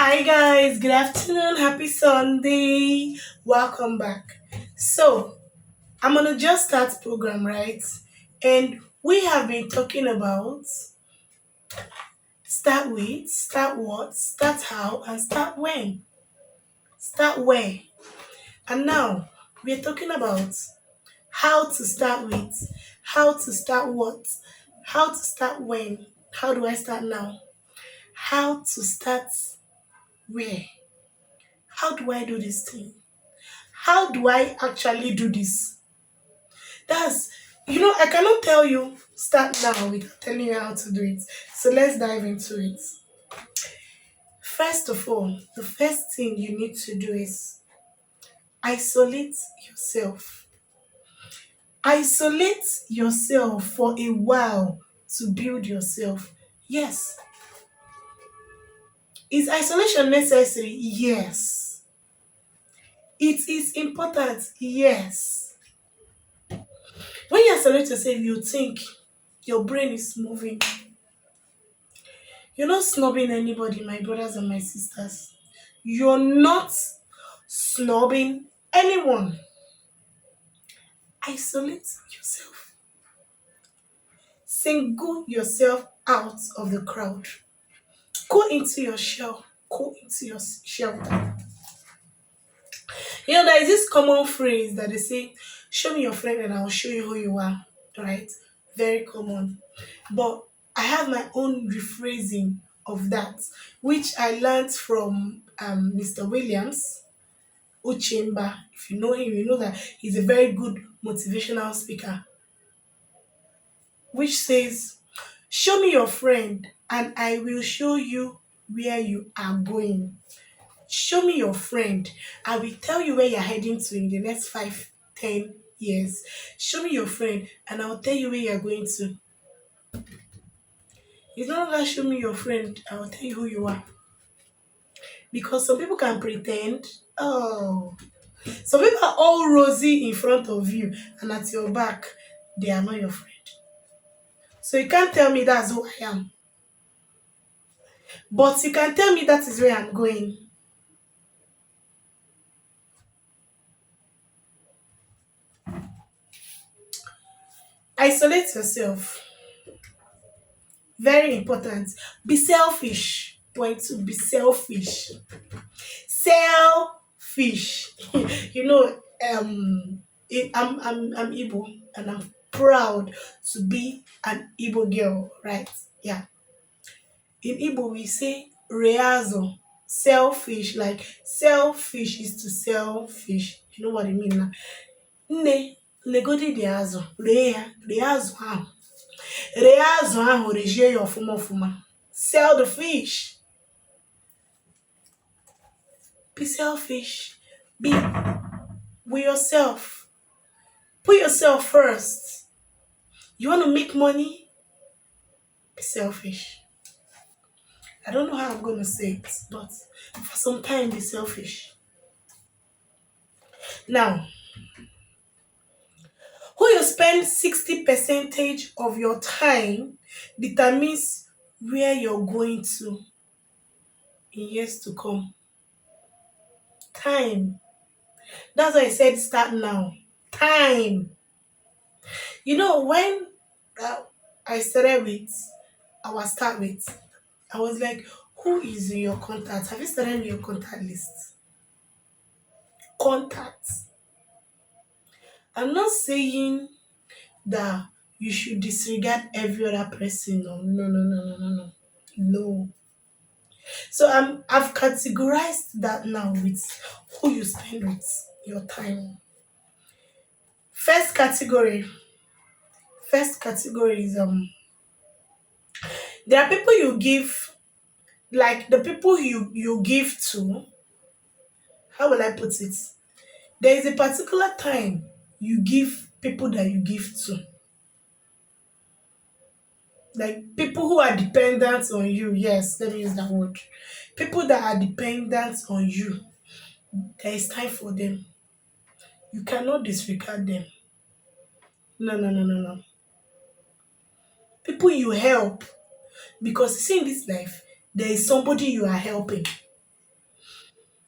Hi guys, good afternoon, happy Sunday. Welcome back. So, I'm gonna just start program, right? And we have been talking about start with, start what, start how, and start when, start where. And now we're talking about how to start with, how to start what, how to start when, how do I start now, how to start where, how do I do this thing, how do I actually do this? That's, I cannot tell you start now without telling you how to do it. So let's dive into it. First of all, the first thing you need to do is isolate yourself. Isolate yourself for a while to build yourself. Yes. Is isolation necessary? Yes. It is important. Yes. When you isolate yourself, you think your brain is moving. You're not snubbing anybody, my brothers and my sisters. You're not snubbing anyone. Isolate yourself. Single yourself out of the crowd. Go into your shell. Go into your shelter. There is this common phrase that they say, show me your friend and I'll show you who you are. Right? Very common. But I have my own rephrasing of that, which I learned from Mr. Williams Uchemba. If you know him, you know that he's a very good motivational speaker, which says, show me your friend and I will show you where you are going. Show me your friend. I will tell you where you're heading to in the next 5, 10 years. Show me your friend and I'll tell you where you're going to. It's not that show me your friend, I'll tell you who you are. Because some people can pretend, oh, some people are all rosy in front of you and at your back, they are not your friend. So you can't tell me that's who I am. But you can tell me that is where I'm going. Isolate yourself. Very important. Be selfish. Point to be selfish. Selfish. you know, I'm Igbo and I'm proud to be an Igbo girl, right? Yeah. In Igbo we say reazo, selfish. Like selfish is to selfish. You know what I mean now? Nne, legodi dị azụ, ree azụ ahụ. Ree azụ ahụ, rejie ya ọfụma ọfụma. Sell the fish. Be selfish. Be with yourself. Put yourself first. You want to make money? Be selfish. I don't know how I'm going to say it, but for some time, be selfish. Now, who you spend 60 percentage of your time determines where you're going to in years to come. Time. That's why I said start now. Time. When uh, I started with, start with, I was like, who is in your contact? Have you started with your contact list? Contacts. I'm not saying that you should disregard every other person. No, no, no, no, no, no, no. No. So I've categorized that now with who you spend with your time. First category. First category is there are people you give, like the people you give to. How will I put it? There is a particular time you give people that you give to, like people who are dependent on you. Yes, let me use that word. People that are dependent on you, there is time for them. You cannot disregard them. No, no, no, no, no. People you help, because you see in this life there is somebody you are helping.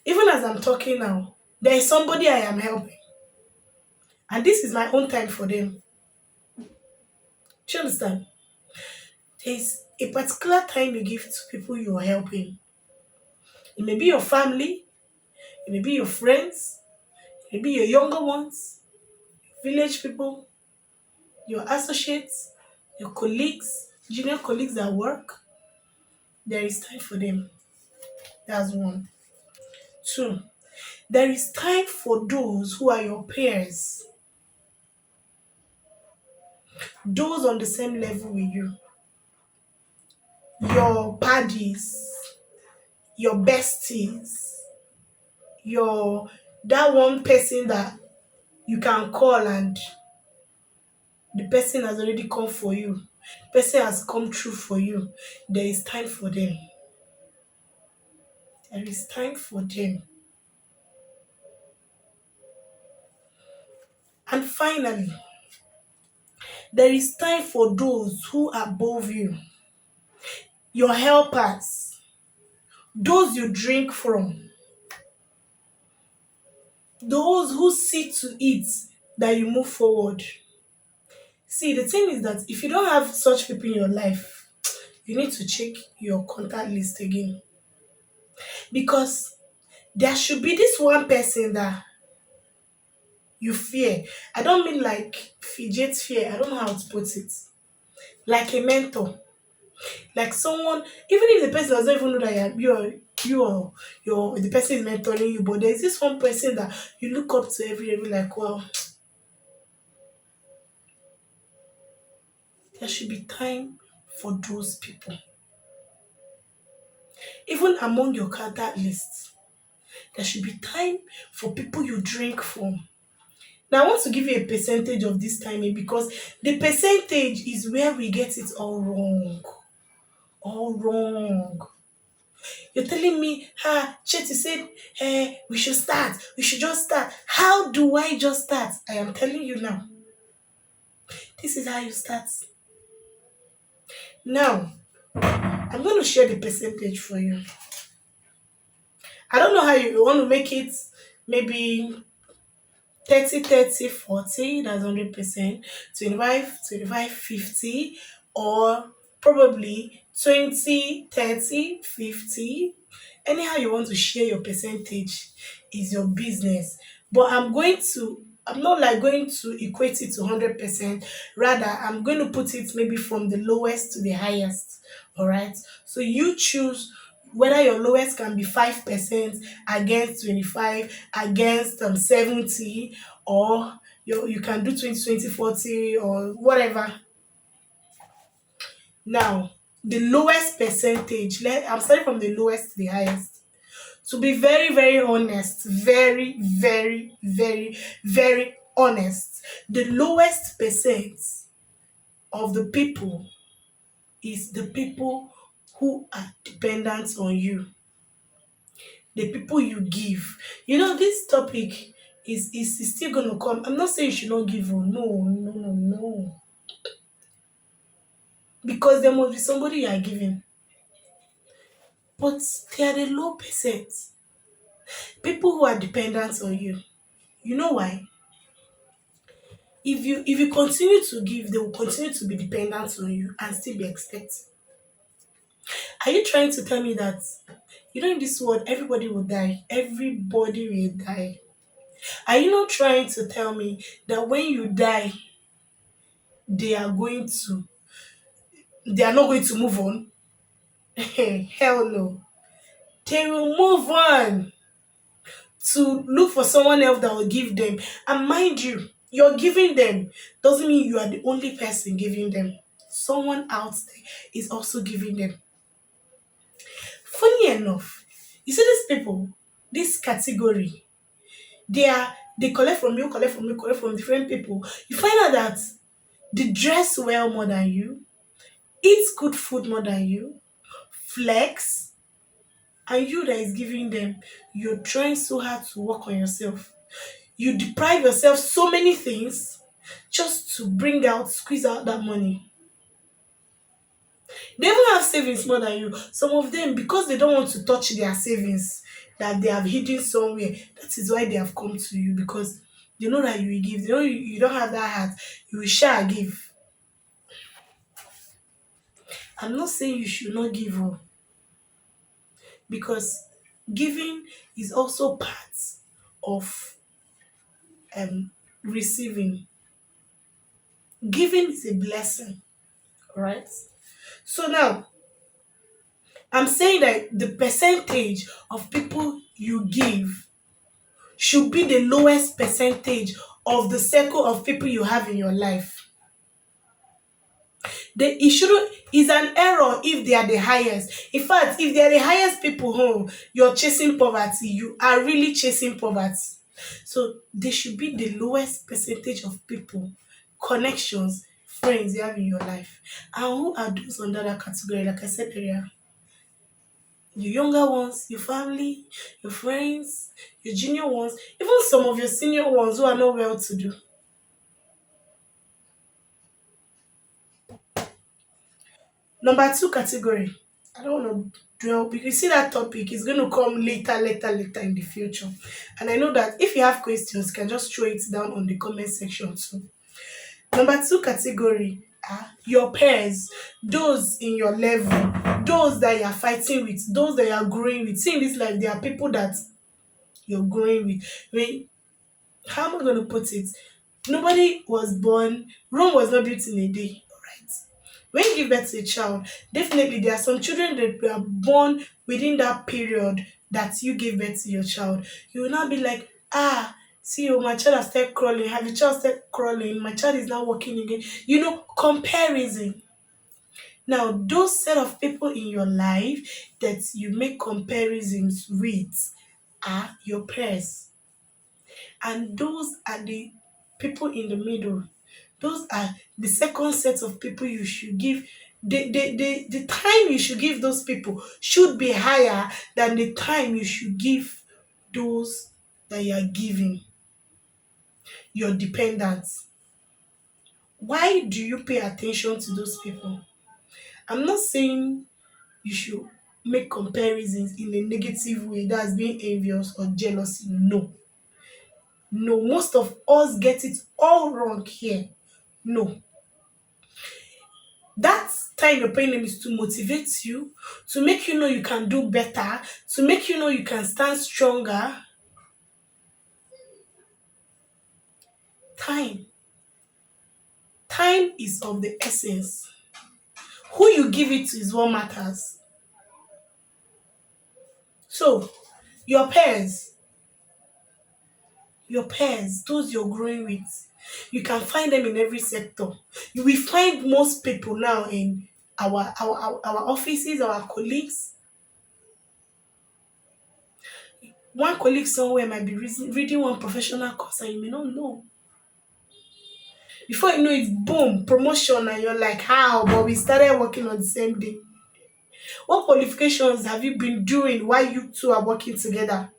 Even as I'm talking now, there is somebody I am helping, and this is my own time for them. Do you understand? There's a particular time you give to people you are helping. It may be your family, it may be your friends, it may be your younger ones, village people, your associates, your colleagues, junior colleagues at work. There is time for them. That's one. Two, there is time for those who are your peers, those on the same level with you, your paddies, your besties, your that one person that you can call and the person has already come for you. The person has come true for you. There is time for them. There is time for them. And finally, there is time for those who are above you, your helpers, those you drink from, those who see to it that you move forward. See, the thing is that if you don't have such people in your life, you need to check your contact list again. Because there should be this one person that you fear. I don't mean like fidget fear, I don't know how to put it. Like a mentor. Like someone, even if the person doesn't even know that you're the person is mentoring you, but there's this one person that you look up to every like, well, there should be time for those people. Even among your contact list, there should be time for people you drink from. Now, I want to give you a percentage of this timing because the percentage is where we get it all wrong. All wrong. You're telling me, Chet, you said, we should start. We should just start. How do I just start? I am telling you now. This is how you start. Now, I'm going to share the percentage for you. I don't know how you want to make it maybe 30, 30, 40, that's 100%, 25, 25, 50, or probably 20, 30, 50. Anyhow you want to share your percentage is your business. But I'm not like going to equate it to 100%. Rather, I'm going to put it maybe from the lowest to the highest. All right. So you choose whether your lowest can be 5% against 25 against 70, or you can do 20, 20, 40, or whatever. Now, the lowest percentage, I'm starting from the lowest to the highest. To be very, very honest, very, very, very, very honest, the lowest percent of the people is the people who are dependent on you, the people you give. This topic is still going to come. I'm not saying you should not give. Oh, no, no, no, no. Because there must be somebody you are giving. But they are the low percent. People who are dependent on you. You know why? If you continue to give, they will continue to be dependent on you and still be expecting. Are you trying to tell me that in this world everybody will die? Everybody will die. Are you not trying to tell me that when you die, they are going to they are not going to move on? Hell no. They will move on to look for someone else that will give them. And mind you, you're giving them doesn't mean you are the only person giving them. Someone out there is also giving them. Funny enough, you see these people, this category, they collect from you, collect from different people. You find out that they dress well more than you, eat good food more than you, flex, and you that is giving them, you're trying so hard to work on yourself. You deprive yourself so many things just to squeeze out that money. They even have savings more than you. Some of them, because they don't want to touch their savings, that they have hidden somewhere. That is why they have come to you, because they know that you will give. They know you don't have that heart. You will shall give. I'm not saying you should not give up, because giving is also part of um receiving. Giving is a blessing, right? So now I'm saying that the percentage of people you give should be the lowest percentage of the circle of people you have in your life. It shouldn't is an error if they are the highest. In fact, if they are the highest people home, you're chasing poverty. You are really chasing poverty. So they should be the lowest percentage of people, connections, friends you have in your life. And who are those under that category? Like I said earlier, your younger ones, your family, your friends, your junior ones, even some of your senior ones who are not well to do. Number two category. I don't want to dwell because you see that topic is going to come later in the future. And I know that if you have questions, you can just throw it down on the comment section too. Number two category are your peers, those in your level, those that you are fighting with, those that you are growing with. See in this life, there are people that you're growing with. I mean, how am I going to put it? Nobody was born, Rome was not built in a day, alright? When you give birth to a child, definitely there are some children that were born within that period that you gave birth to your child. You will not be like, see, oh, my child has started crawling. Have your child started crawling? My child is now walking again. Comparison. Now, those set of people in your life that you make comparisons with are your peers, and those are the people in the middle. Those are the second set of people you should give. The time you should give those people should be higher than the time you should give those that you are giving your dependents. Why do you pay attention to those people? I'm not saying you should make comparisons in a negative way, that's being envious or jealousy. No, no, most of us get it all wrong here. No, that time you're paying them is to motivate you, to make you know you can do better, to make you know you can stand stronger. Time. Time is of the essence. Who you give it to is what matters. So, your peers, those you're growing with, you can find them in every sector. You will find most people now in our offices, our colleagues. One colleague somewhere might be reading one professional course and you may not know. Before you know it, boom, promotion, and you're like, how? But we started working on the same day. What qualifications have you been doing while you two are working together?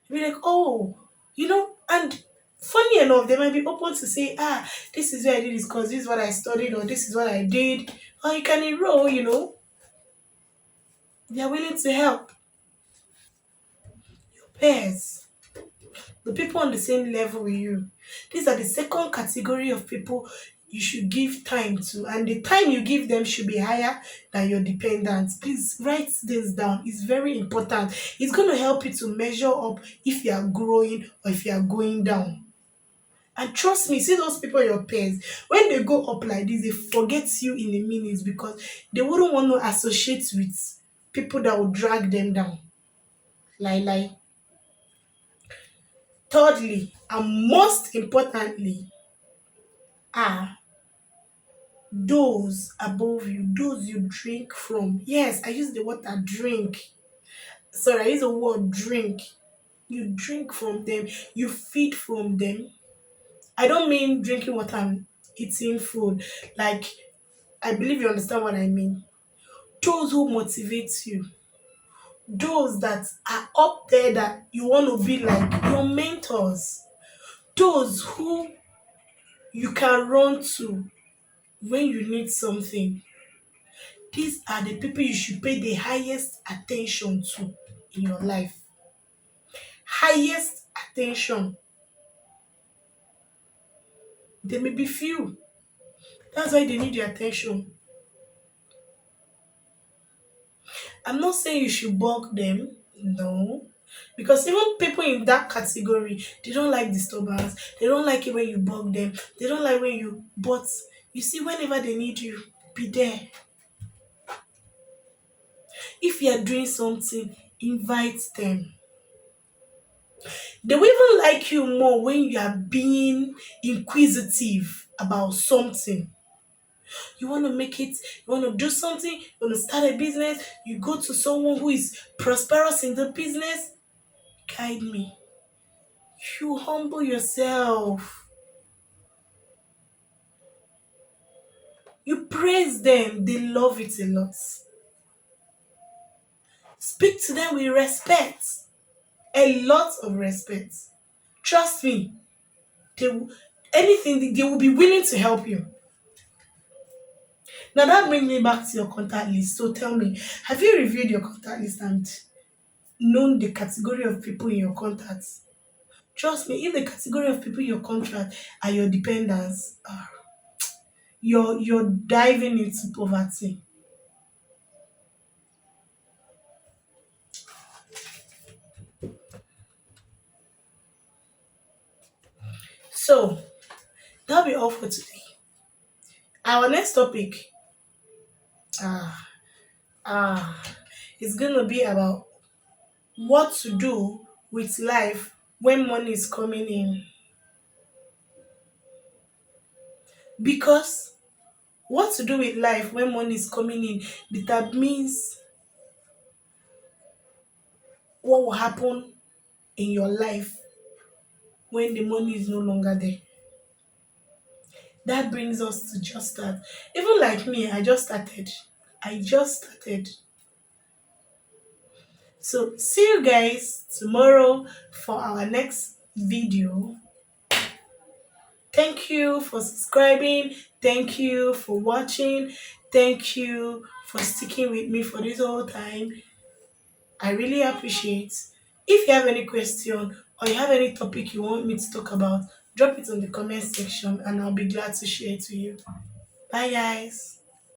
You'll be like, oh, and funny enough, they might be open to say, this is where I did this course, this is what I studied, or this is what I did. Or you can enroll. They're willing to help. Peers, the people on the same level with you. These are the second category of people you should give time to, and the time you give them should be higher than your dependents. Please write this down. It's very important. It's going to help you to measure up if you are growing or if you are going down. And trust me, see those people, your peers, when they go up like this, they forget you in a minute because they wouldn't want to associate with people that will drag them down. Lie. Thirdly, and most importantly, are those above you, those you drink from. Yes, I use the word drink. Sorry, I use the word drink. You drink from them, you feed from them. I don't mean drinking water and eating food. Like, I believe you understand what I mean. Those who motivate you, those that are up there that you want to be like your mentors, those who you can run to when you need something. These are the people you should pay the highest attention to in your life. Highest attention. They may be few. That's why they need your attention. I'm not saying you should bug them. No. Because even people in that category, they don't like disturbance. They don't like it when you bug them. They don't like when you. But you see, whenever they need you, be there. If you are doing something, invite them. They will even like you more when you are being inquisitive about something. You want to make it, you want to do something, you want to start a business, you go to someone who is prosperous in the business, guide me. You humble yourself. You praise them. They love it a lot. Speak to them with respect. A lot of respect. Trust me. They will, anything they will be willing to help you. Now that brings me back to your contact list. So tell me, have you reviewed your contact list and known the category of people in your contacts? Trust me, if the category of people in your contract are your dependents, you're diving into poverty. So that'll be all for today. Our next topic ah ah is gonna be about what to do with life when money is coming in. Because what to do with life when money is coming in determines what will happen in your life when the money is no longer there. That brings us to just start. Even like me, I just started. I just started. So see you guys tomorrow for our next video. Thank you for subscribing. Thank you for watching. Thank you for sticking with me for this whole time. I really appreciate. If you have any question or you have any topic you want me to talk about, drop it in the comment section and I'll be glad to share it to you. Bye guys.